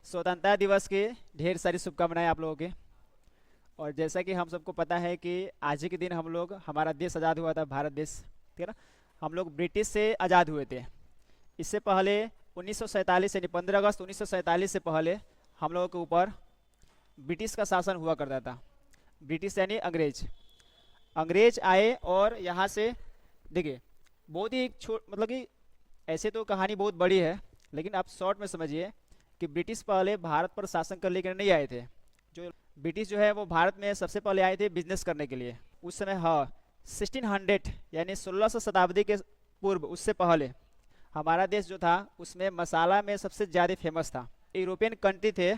स्वतंत्रता दिवस की ढेर सारी शुभकामनाएं आप लोगों के। और जैसा कि हम सबको पता है कि आज ही के दिन हम लोग हमारा देश आज़ाद हुआ था, भारत देश, ठीक है ना। हम लोग ब्रिटिश से आज़ाद हुए थे। इससे पहले 1947 यानी 15 अगस्त 1947 से पहले हम लोगों के ऊपर ब्रिटिश का शासन हुआ करता था। ब्रिटिश यानी अंग्रेज। अंग्रेज आए और यहाँ से, देखिए, बहुत ही मतलब कि ऐसे तो कहानी बहुत बड़ी है, लेकिन आप शॉर्ट में समझिए कि ब्रिटिश पहले भारत पर शासन करने के लिए नहीं आए थे। जो ब्रिटिश जो है वो भारत में सबसे पहले आए थे बिजनेस करने के लिए उस समय। हाँ, 1600 यानी 1600 शताब्दी के पूर्व, उससे पहले हमारा देश जो था उसमें मसाला में सबसे ज़्यादा फेमस था। यूरोपियन कंट्री थे,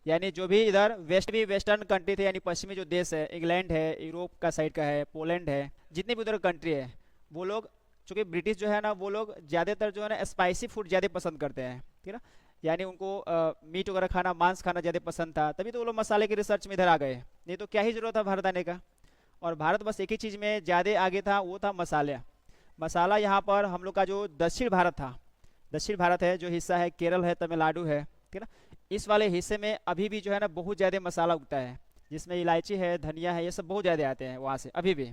यानी जो भी इधर वेस्टर्न कंट्री थे, यानी पश्चिमी जो देश है, इंग्लैंड है, यूरोप का साइड का है, पोलैंड है, जितने भी उधर कंट्री है, वो लोग, चूँकि ब्रिटिश जो है ना, वो लोग ज़्यादातर जो है ना स्पाइसी फूड ज़्यादा पसंद करते हैं, ठीक है ना। यानी उनको मीट वगैरह खाना, मांस खाना ज़्यादा पसंद था, तभी तो वो लोग मसाले की रिसर्च में इधर आ गए। नहीं तो क्या ही जरूरत था भारत आने का। और भारत बस एक ही चीज़ में ज़्यादा आगे था, वो था मसाले। मसाला यहाँ पर हम लोग का जो दक्षिण भारत था, दक्षिण भारत है, जो हिस्सा है, केरल है, तमिलनाडु है, ठीक है ना, इस वाले हिस्से में अभी भी जो है ना बहुत ज़्यादा मसाला उगता है, जिसमें इलायची है, धनिया है, ये सब बहुत ज़्यादा आते हैं वहाँ से अभी भी।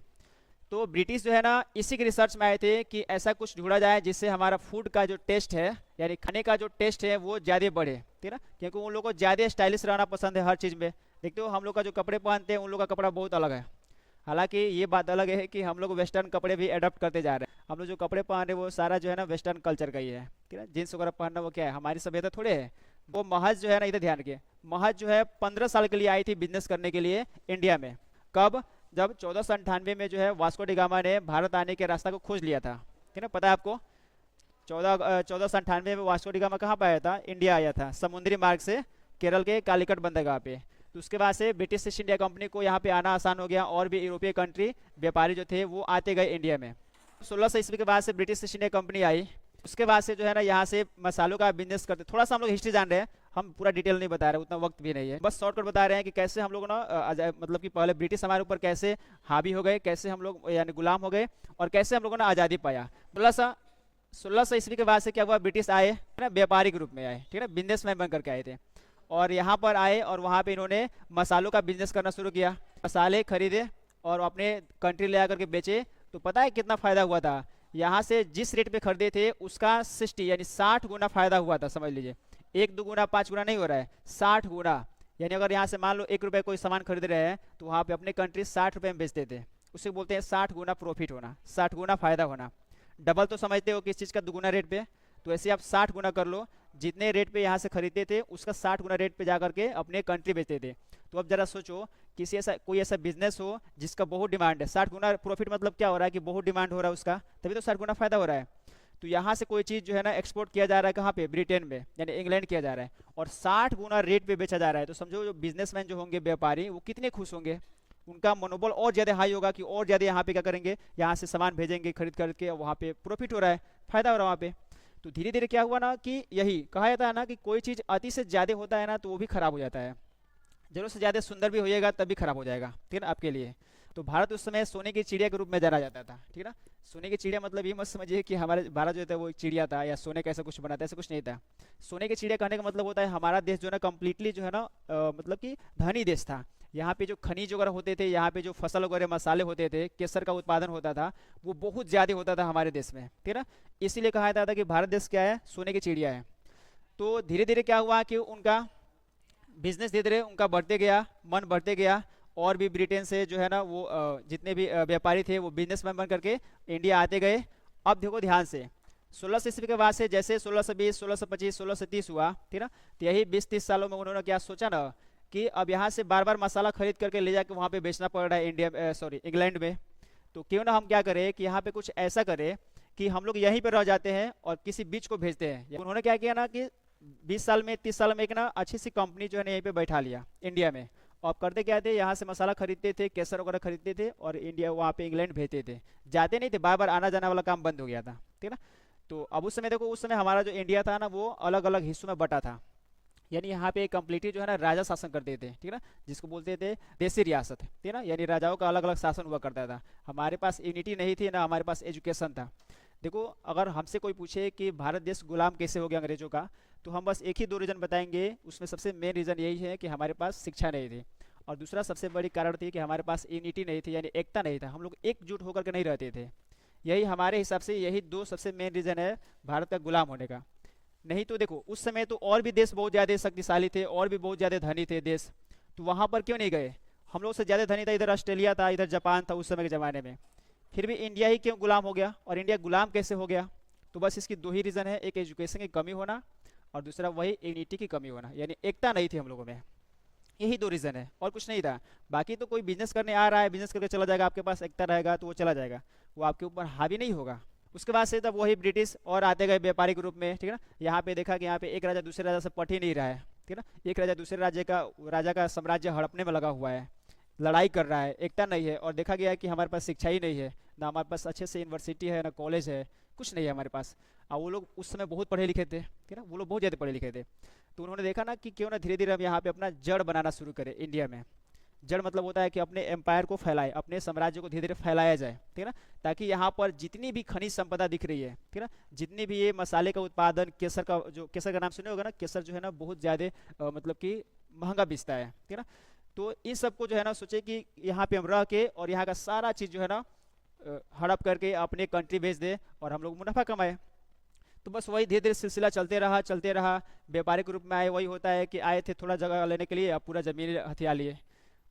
तो ब्रिटिश जो है ना इसी की रिसर्च में आए थे कि ऐसा कुछ ढूंढा जाए जिससे हमारा फूड का जो टेस्ट है, यानी खाने का जो टेस्ट है, वो ज़्यादा बढ़े, ठीक है ना। क्योंकि उन लोगों को ज़्यादा स्टाइलिश रहना पसंद है हर चीज़ में। देखते हो हम लोग का जो कपड़े पहनते हैं, उन लोग का कपड़ा बहुत अलग है। हालांकि ये बात अलग है कि हम लोग वेस्टर्न कपड़े भी अडॉप्ट करते जा रहे हैं। हम लोग जो कपड़े पहन रहे हैं वो सारा जो है ना वेस्टर्न कल्चर का ही है, ठीक है। जीन्स वगैरह पहनना वो क्या है, हमारी सभ्यता थोड़े है। वो महज जो है ना, इधर ध्यान के, महज जो है 15 साल के लिए आई थी बिजनेस करने के लिए इंडिया में। कब? जब 1498 में जो है वास्को डी गामा ने भारत आने के रास्ता को खोज लिया था, ठीक है, पता है आपको। 1498 में वास्को डी गामा कहाँ पे आया था? इंडिया आया था, समुद्री मार्ग से, केरल के कालीकट बंदरगाह पे। तो उसके बाद से ब्रिटिश ईस्ट इंडिया कंपनी को यहाँ पे आना आसान हो गया, और भी यूरोपीय कंट्री व्यापारी जो थे वो आते गए इंडिया में। 1600 ईस्वी के बाद से ब्रिटिश ईस्ट इंडिया कंपनी आई। उसके बाद से जो है ना यहाँ से मसालों का बिजनेस करते। थोड़ा सा हम लोग हिस्ट्री जान रहे हैं, हम पूरा डिटेल नहीं बता रहे, उतना वक्त भी नहीं है, बस शॉर्टकट बता रहे हैं कि कैसे हम लोग ना मतलब कि पहले ब्रिटिश हमारे ऊपर कैसे हावी हो गए, कैसे हम लोग यानी गुलाम हो गए, और कैसे हम लोगों ने आज़ादी पाया। 1600 ईस्वी के बाद से क्या हुआ, ब्रिटिश आए ना, व्यापारी के रूप में आए, ठीक है ना, बिजनेसमैन बन करके आए थे। और यहाँ पर आए और वहाँ पे इन्होंने मसालों का बिजनेस करना शुरू किया। मसाले खरीदे और अपने कंट्री ले आकर के बेचे। तो पता है कितना फ़ायदा हुआ था? यहाँ से जिस रेट पे खरीदे थे उसका 60 यानी 60 गुना फ़ायदा हुआ था, समझ लीजिए। एक दो गुना, पाँच गुना नहीं हो रहा है, 60 गुना। यानी अगर यहाँ से मान लो 1 रुपये कोई सामान खरीद रहे हैं, तो वहाँ पे अपने कंट्री 60 रुपये में बेचते थे। उसे बोलते हैं 60 गुना प्रॉफिट होना, 60 गुना फ़ायदा होना। डबल तो समझते हो किस चीज़ का, दुगुना रेट पे। तो ऐसे आप 60 गुना कर लो, जितने रेट पे यहाँ से खरीदते थे उसका 60 गुना रेट पे जा करके अपने कंट्री बेचते थे। तो अब जरा सोचो, किसी ऐसा कोई ऐसा बिजनेस हो जिसका बहुत डिमांड है, 60 गुना प्रॉफिट, मतलब क्या हो रहा है कि बहुत डिमांड हो रहा है उसका, तभी तो 60 गुना फायदा हो रहा है। तो यहाँ से कोई चीज़ जो है ना एक्सपोर्ट किया जा रहा है, कहाँ पे? ब्रिटेन में, यानी इंग्लैंड किया जा रहा है, और 60 गुना रेट पे बेचा जा रहा है। तो समझो जो बिजनेसमैन जो होंगे, व्यापारी, वो कितने खुश होंगे। उनका मनोबल और ज़्यादा हाई होगा कि और ज़्यादा यहाँ पे क्या करेंगे, यहाँ से सामान भेजेंगे खरीद करके, वहाँ पे प्रॉफिट हो रहा है, फायदा हो रहा है वहाँ पे। तो धीरे धीरे क्या हुआ ना, कि यही कहा जाता है ना कि कोई चीज़ अति से ज़्यादा होता है ना तो वो भी खराब हो जाता है। जरूरत से ज़्यादा सुंदर भी होइएगा तब भी खराब हो जाएगा, ठीक है ना, आपके लिए। तो भारत उस समय सोने की चिड़िया के रूप में जाना जाता था, ठीक है ना। सोने की चिड़िया मतलब ये मत समझिए कि हमारे भारत जो था वो एक चिड़िया था, या सोने का ऐसा कुछ बना था, ऐसा कुछ नहीं था। सोने की चिड़िया कहने का मतलब होता है हमारा देश जो है ना कम्प्लीटली जो है ना मतलब कि धनी देश था। यहाँ पे जो खनिज वगैरह होते थे, यहाँ पे जो फसल वगैरह मसाले होते थे, केसर का उत्पादन होता था, वो बहुत ज़्यादा होता था हमारे देश में, ठीक है ना। इसीलिए कहा जाता था कि भारत देश क्या है, सोने की चिड़िया है। तो धीरे धीरे क्या हुआ कि उनका बिजनेस धीरे धीरे उनका बढ़ते गया, मन बढ़ते गया। और भी ब्रिटेन से जो है ना वो जितने भी व्यापारी थे वो बिजनेसमैन बन करके इंडिया आते गए। अब देखो ध्यान से, 1600 ईस्वी के बाद से जैसे 1620, 1625, 1630 हुआ, ठीक है ना। तो यही 20-30 सालों में उन्होंने क्या सोचा ना कि अब यहाँ से बार बार मसाला खरीद करके ले जाके वहाँ पे बेचना पड़ रहा है इंडिया, सॉरी, इंग्लैंड में। तो क्यों ना हम क्या करें कि यहाँ पे कुछ ऐसा करें कि हम लोग यहीं पर रह जाते हैं और किसी बीच को भेजते हैं। उन्होंने क्या किया ना कि 20 साल में, 30 साल में एक ना अच्छी सी कंपनी जो है ना यहीं पे बैठा लिया इंडिया में। और आप करते क्या थे, यहाँ से मसाला खरीदते थे, केसर वगैरह खरीदते थे, और इंडिया वहाँ पे इंग्लैंड भेजते थे। जाते नहीं थे, बार बार आना जाना वाला काम बंद हो गया था, ठीक है ना। तो अब उस समय देखो, उस समय हमारा जो इंडिया था ना वो अलग अलग हिस्सों में बटा था। यानी यहाँ पे कंप्लीटली जो है ना राजा शासन करते थे, ठीक है ना, जिसको बोलते थे देसी रियासत, ठीक है ना। यानी राजाओं का अलग अलग शासन हुआ करता था। हमारे पास यूनिटी नहीं थी ना, हमारे पास एजुकेशन था। देखो, अगर हमसे कोई पूछे कि भारत देश गुलाम कैसे हो गया अंग्रेजों का, तो हम बस एक ही दो रीज़न बताएंगे। उसमें सबसे मेन रीज़न यही है कि हमारे पास शिक्षा नहीं थी, और दूसरा सबसे बड़ी कारण थी कि हमारे पास यूनिटी नहीं थी, यानी एकता नहीं था, हम लोग एकजुट होकर के नहीं रहते थे। यही हमारे हिसाब से यही दो सबसे मेन रीज़न है भारत का गुलाम होने का। नहीं तो देखो, उस समय तो और भी देश बहुत ज़्यादा शक्तिशाली थे, और भी बहुत ज़्यादा धनी थे देश, तो वहाँ पर क्यों नहीं गए? हम लोग से ज़्यादा धनी था इधर ऑस्ट्रेलिया था, इधर जापान था उस समय के ज़माने में, फिर भी इंडिया ही क्यों गुलाम हो गया? और इंडिया गुलाम कैसे हो गया? तो बस इसकी दो ही रीज़न है, एक एजुकेशन की कमी होना, और दूसरा वही यूनिटी की कमी होना, यानी एकता नहीं थी हम लोगों में। यही दो रीज़न है, और कुछ नहीं था। बाकी तो कोई बिजनेस करने आ रहा है, बिजनेस करके चला जाएगा, आपके पास एकता रहेगा तो वो चला जाएगा, वो आपके ऊपर हावी नहीं होगा। उसके बाद से तब वही ब्रिटिश और आते गए व्यापारिक रूप में, ठीक है ना। यहाँ पे देखा कि यहाँ पे एक राजा दूसरे राजा से पट ही नहीं रहा है, ठीक है ना। एक राजा दूसरे राजा का साम्राज्य हड़पने में लगा हुआ है, लड़ाई कर रहा है, एकता नहीं है। और देखा गया है कि हमारे पास शिक्षा ही नहीं है, ना हमारे पास अच्छे से यूनिवर्सिटी है, ना कॉलेज है, कुछ नहीं है हमारे पास। और वो लोग उस समय बहुत पढ़े लिखे थे, ठीक है ना, वो लोग बहुत ज़्यादा पढ़े लिखे थे। तो उन्होंने देखा ना कि क्यों ना धीरे धीरे हम यहाँ पे अपना जड़ बनाना शुरू करें इंडिया में। जड़ मतलब होता है कि अपने एम्पायर को फैलाए, अपने साम्राज्य को धीरे धीरे फैलाया जाए, ठीक है ना। ताकि यहाँ पर जितनी भी खनिज संपदा दिख रही है, ठीक है ना, जितनी भी ये मसाले का उत्पादन, केसर का, जो केसर का नाम सुने होगा ना, केसर जो है ना बहुत ज़्यादा मतलब कि महंगा बिकता है, ठीक है ना। तो इन सबको जो है ना सोचे कि यहाँ पे हम रह के और यहाँ का सारा चीज़ जो है ना हड़प करके अपने कंट्री भेज दे और हम लोग मुनाफा कमाए। तो बस वही धीरे धीरे सिलसिला चलते रहा चलते रहा। व्यापारिक रूप में आए, वही होता है कि आए थे थोड़ा जगह लेने के लिए, अब पूरा ज़मीन हथिया लिए।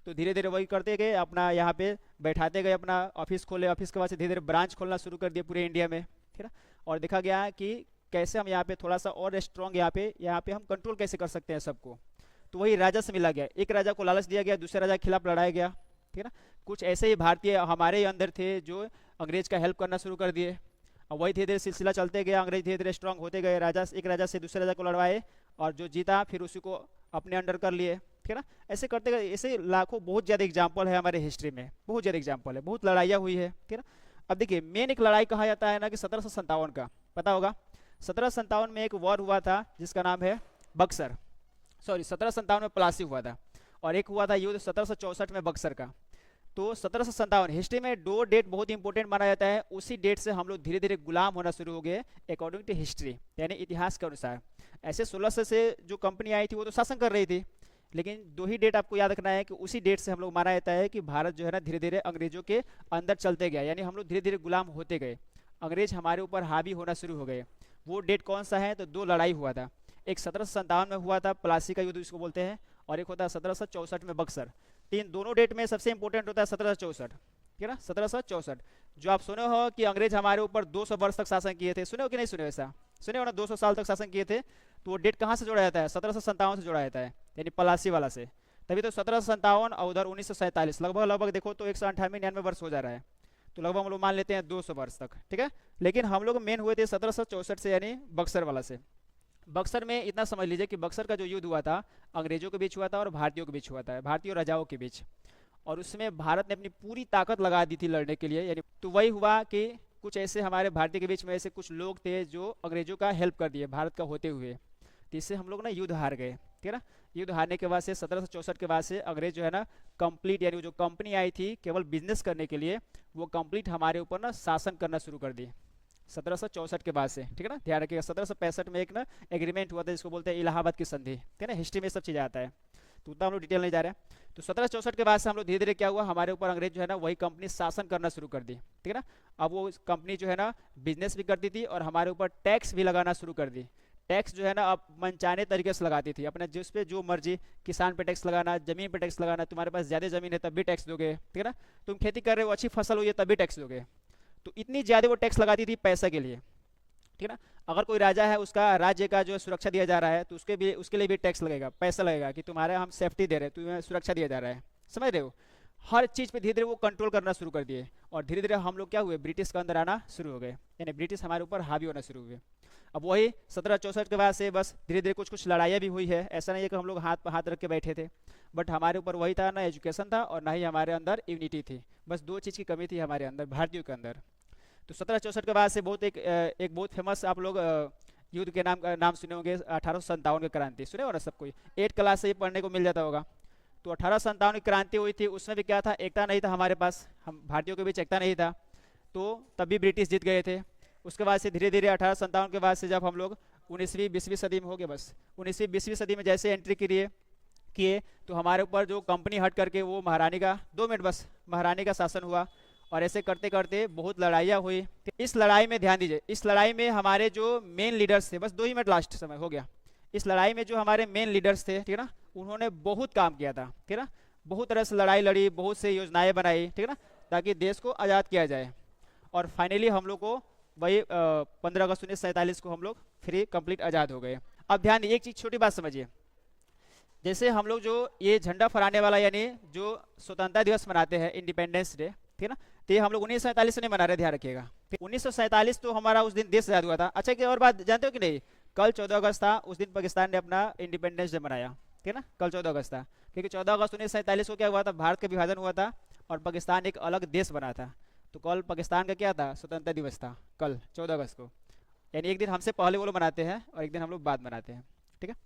तो धीरे धीरे वही करते गए, अपना यहाँ पे बैठाते गए, अपना ऑफिस खोले, ऑफिस के बाद से धीरे धीरे ब्रांच खोलना शुरू कर दिए पूरे इंडिया में, ठीक है ना। और देखा गया कि कैसे हम यहाँ पे थोड़ा सा और स्ट्रॉन्ग, यहाँ पे हम कंट्रोल कैसे कर सकते हैं सबको। तो वही राजा से मिला गया, एक राजा को लालच दिया गया, दूसरे राजा के खिलाफ लड़ाया गया, ठीक है ना। कुछ ऐसे ही भारतीय हमारे ही अंदर थे जो अंग्रेज का हेल्प करना शुरू कर दिए, और वही धीरे धीरे सिलसिला चलते गया। अंग्रेज धीरे धीरे स्ट्रांग होते गए, राजा एक राजा से दूसरे राजा को लड़वाए, और जो जीता फिर उसी को अपने अंडर कर लिए, ठीक है ना। ऐसे करते गए, ऐसे लाखों बहुत ज़्यादा एग्जाम्पल है हमारे हिस्ट्री में, बहुत ज़्यादा एग्जाम्पल है, बहुत लड़ाइयाँ हुई है, ठीक है ना। अब देखिए मेन एक लड़ाई कहा जाता है ना कि 1757 का, पता होगा 1757 में एक वॉर हुआ था जिसका नाम है बक्सर, सॉरी 1757 में प्लासी हुआ था, और एक हुआ था युद्ध 1764 में बक्सर का। तो 1757 हिस्ट्री में दो डेट बहुत इंपॉर्टेंट माना जाता है, उसी डेट से हम लोग धीरे धीरे गुलाम होना शुरू हो गए अकॉर्डिंग टू हिस्ट्री, यानी इतिहास के अनुसार। ऐसे 1600 से जो कंपनी आई थी वो तो शासन कर रही थी, लेकिन दो ही डेट आपको याद रखना है कि उसी डेट से हम लोग माना जाता है कि भारत जो है ना धीरे धीरे अंग्रेजों के अंदर चलते गया, यानी हम लोग धीरे धीरे गुलाम होते गए, अंग्रेज हमारे ऊपर हावी होना शुरू हो गए। वो डेट कौन सा है? तो दो लड़ाई हुआ था, एक 1757 में हुआ था प्लासी का युद्ध इसको बोलते हैं, और एक होता है 1764 में बक्सर। तीन दोनों डेट में सबसे इंपॉर्टेंट होता है 1764, ठीक है ना, 1764। जो आप सुने हो कि अंग्रेज हमारे ऊपर 200 वर्ष तक शासन किए थे, सुने हो कि नहीं सुने? वैसा सुने हो ना, 200 साल तक शासन किए थे। तो वो डेट कहाँ से जोड़ा जाता है? 1757 से जोड़ा जाता है, यानी प्लासी वाला से। तभी तो 1757 और उधर 1947, लगभग लगभग देखो तो 198-99 वर्ष हो जा रहा है। तो लगभग हम लोग मान लेते हैं 200 वर्ष तक, ठीक है। लेकिन हम लोग मेन हुए थे 1764 से, यानी बक्सर वाला से। बक्सर में इतना समझ लीजिए कि बक्सर का जो युद्ध हुआ था अंग्रेजों के बीच हुआ था और भारतीयों के बीच हुआ था, भारतीय और राजाओं के बीच। और उसमें भारत ने अपनी पूरी ताकत लगा दी थी लड़ने के लिए, यानी तो वही हुआ कि कुछ ऐसे हमारे भारतीय के बीच में ऐसे कुछ लोग थे जो अंग्रेजों का हेल्प कर दिए भारत का होते हुए, तो इससे हम लोग ना युद्ध हार गए, ठीक है ना। युद्ध हारने के बाद से 1764 के बाद से अंग्रेज जो है ना कंप्लीट, यानी जो कंपनी आई थी केवल बिजनेस करने के लिए, वो कंप्लीट हमारे ऊपर ना शासन करना शुरू कर दी 1764 के बाद से, ठीक है ना। ध्यान रखिएगा 1765 में एक ना एग्रीमेंट हुआ था जिसको बोलते हैं इलाहाबाद की संधि, ठीक है ना। हिस्ट्री में सब चीज़ आता है, तो उतना हम लोग डिटेल नहीं जा रहे हैं। तो 1764 के बाद से हम लोग धीरे धीरे क्या हुआ, हमारे ऊपर अंग्रेज जो है ना वही कंपनी शासन करना शुरू कर दी, ठीक है ना। अब वो कंपनी जो है ना बिजनेस भी करती थी और हमारे ऊपर टैक्स भी लगाना शुरू कर दी। टैक्स जो है ना अब मनचाने तरीके से लगाती थी, अपने जिस पे जो मर्जी, किसान पे टैक्स लगाना, जमीन पे टैक्स लगाना, तुम्हारे पास ज़्यादा जमीन है तब भी टैक्स दोगे, ठीक है ना। तुम खेती कर रहे हो, अच्छी फसल हुई है तब भी टैक्स दोगे। तो इतनी ज़्यादा वो टैक्स लगाती थी पैसा के लिए, ठीक है ना। अगर कोई राजा है, उसका राज्य का जो सुरक्षा दिया जा रहा है, तो उसके लिए भी टैक्स लगेगा, पैसा लगेगा कि तुम्हारे हम सेफ्टी दे रहे हैं, तुम्हें सुरक्षा दिया जा रहा है, समझ रहे हो। हर चीज़ पे धीरे धीरे वो कंट्रोल करना शुरू कर दिए, और धीरे धीरे हम लोग क्या हुए, ब्रिटिश के अंदर आना शुरू हो गए, यानी ब्रिटिश हमारे ऊपर हावी होना शुरू हुए। अब वही 1764 के बाद से बस धीरे धीरे कुछ कुछ लड़ाइयाँ भी हुई है, ऐसा नहीं है कि हम लोग हाथ पर हाथ रख के बैठे थे, बट हमारे ऊपर वही था, ना एजुकेशन था और ना ही हमारे अंदर यूनिटी थी। बस दो चीज़ की कमी थी हमारे अंदर, भारतीयों के अंदर। तो 1764 के बाद से एक बहुत फेमस आप लोग युद्ध के नाम सुने होंगे, 1857 की क्रांति, सुने हो ना सब कोई, 8 क्लास से ये पढ़ने को मिल जाता होगा। तो 1857 की क्रांति हुई थी, उसमें भी क्या था, एकता नहीं था हमारे पास, हम भारतीयों के बीच एकता नहीं था। तो तब भी ब्रिटिश जीत गए थे। उसके बाद से धीरे धीरे 1857 के बाद से जब हम लोग 19वीं 20वीं सदी में हो गया बस। 19वीं 20वीं सदी में जैसे एंट्री किए किए तो हमारे ऊपर जो कंपनी हट करके वो महारानी का, 2 मिनट बस, महारानी का शासन हुआ। और ऐसे करते करते बहुत लड़ाइयाँ हुई। तो इस लड़ाई में ध्यान दीजिए, इस लड़ाई में हमारे जो मेन लीडर्स थे, बस 2 ही मिनट लास्ट समय हो गया, इस लड़ाई में जो हमारे मेन लीडर्स थे, ठीक है ना, उन्होंने बहुत काम किया था, ठीक है ना, बहुत तरह से लड़ाई लड़ी, बहुत से योजनाएं बनाई, ठीक है ना, ताकि देश को आज़ाद किया जाए। और फाइनली हम लोग को वही 15 अगस्त 1947 को हम लोग फ्री कंप्लीट आज़ाद हो गए। अब ध्यान दीजिए, एक चीज़ छोटी बात समझिए, जैसे हम लोग जो ये झंडा फहराने वाला यानी जो स्वतंत्रता दिवस मनाते हैं, इंडिपेंडेंस डे, ठीक है ना, तो ये हम लोग 1947 से नहीं मना रहे, ध्यान रखिएगा। 1947 तो हमारा उस दिन देश आज़ाद हुआ था। अच्छा, एक और बात जानते हो कि नहीं, कल 14 अगस्त था, उस दिन पाकिस्तान ने अपना इंडिपेंडेंस डे मनाया, ठीक है ना, कल 14 अगस्त था, क्योंकि 14 अगस्त 1947 को क्या हुआ था, भारत का विभाजन हुआ था और पाकिस्तान एक अलग देश बना था। तो कल पाकिस्तान का क्या था, स्वतंत्रता दिवस था, कल 14 अगस्त को। यानी एक दिन हमसे पहले वो लोग मनाते हैं और एक दिन हम लोग बाद मनाते हैं, ठीक है।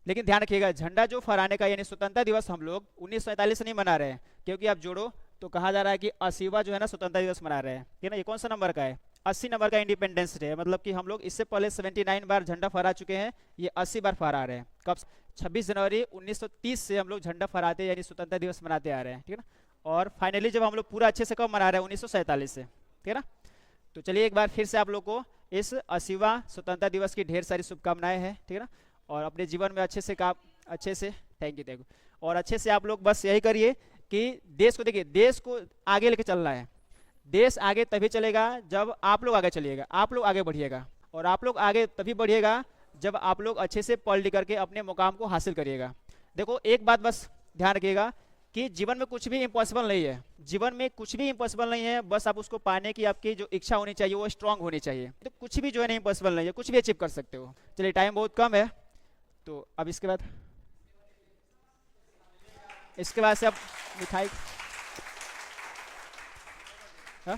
लेकिन ध्यान रखिएगा, झंडा जो फहराने का यानी स्वतंत्रता दिवस हम लोग 1947 से नहीं मना रहे हैं, क्योंकि आप जोड़ो तो कहा जा रहा है कि 80वां जो है ना स्वतंत्रता दिवस मना रहे हैं, ठीक है ना। ये कौन सा नंबर का है, 80 नंबर का इंडिपेंडेंस डे है, मतलब कि हम लोग इससे पहले 79 बार झंडा फहरा चुके हैं, ये 80 बार फहरा रहे हैं। कब, 26 जनवरी 1930 से हम लोग झंडा फहराते यानी स्वतंत्रता दिवस मनाते आ रहे हैं, ठीक है ना। और फाइनली जब हम लोग पूरा अच्छे से कब मना रहे हैं, 1947 से, ठीक है ना। तो चलिए एक बार फिर से आप लोग को इस 80वां स्वतंत्रता दिवस की ढेर सारी शुभकामनाएं हैं, ठीक है ना। और अपने जीवन में अच्छे से काम, अच्छे से, थैंक यू, और अच्छे से आप लोग बस यही करिए कि देश को, देखिए देश को आगे लेके चलना है। देश आगे तभी चलेगा जब आप लोग आगे चलिएगा, आप लोग आगे बढ़िएगा, और आप लोग आगे तभी बढ़िएगा जब आप लोग अच्छे से पढ़ लिख करके अपने मुकाम को हासिल करिएगा। देखो एक बात बस ध्यान रखिएगा कि जीवन में कुछ भी इम्पॉसिबल नहीं है, जीवन में कुछ भी इम्पॉसिबल नहीं है, बस आप उसको पाने की आपकी जो इच्छा होनी चाहिए वो स्ट्रांग होनी चाहिए। तो कुछ भी जो है ना इम्पॉसिबल नहीं है, कुछ भी अचीव कर सकते हो। चलिए टाइम बहुत कम है, तो अब इसके बाद से आप मिठाई, हाँ?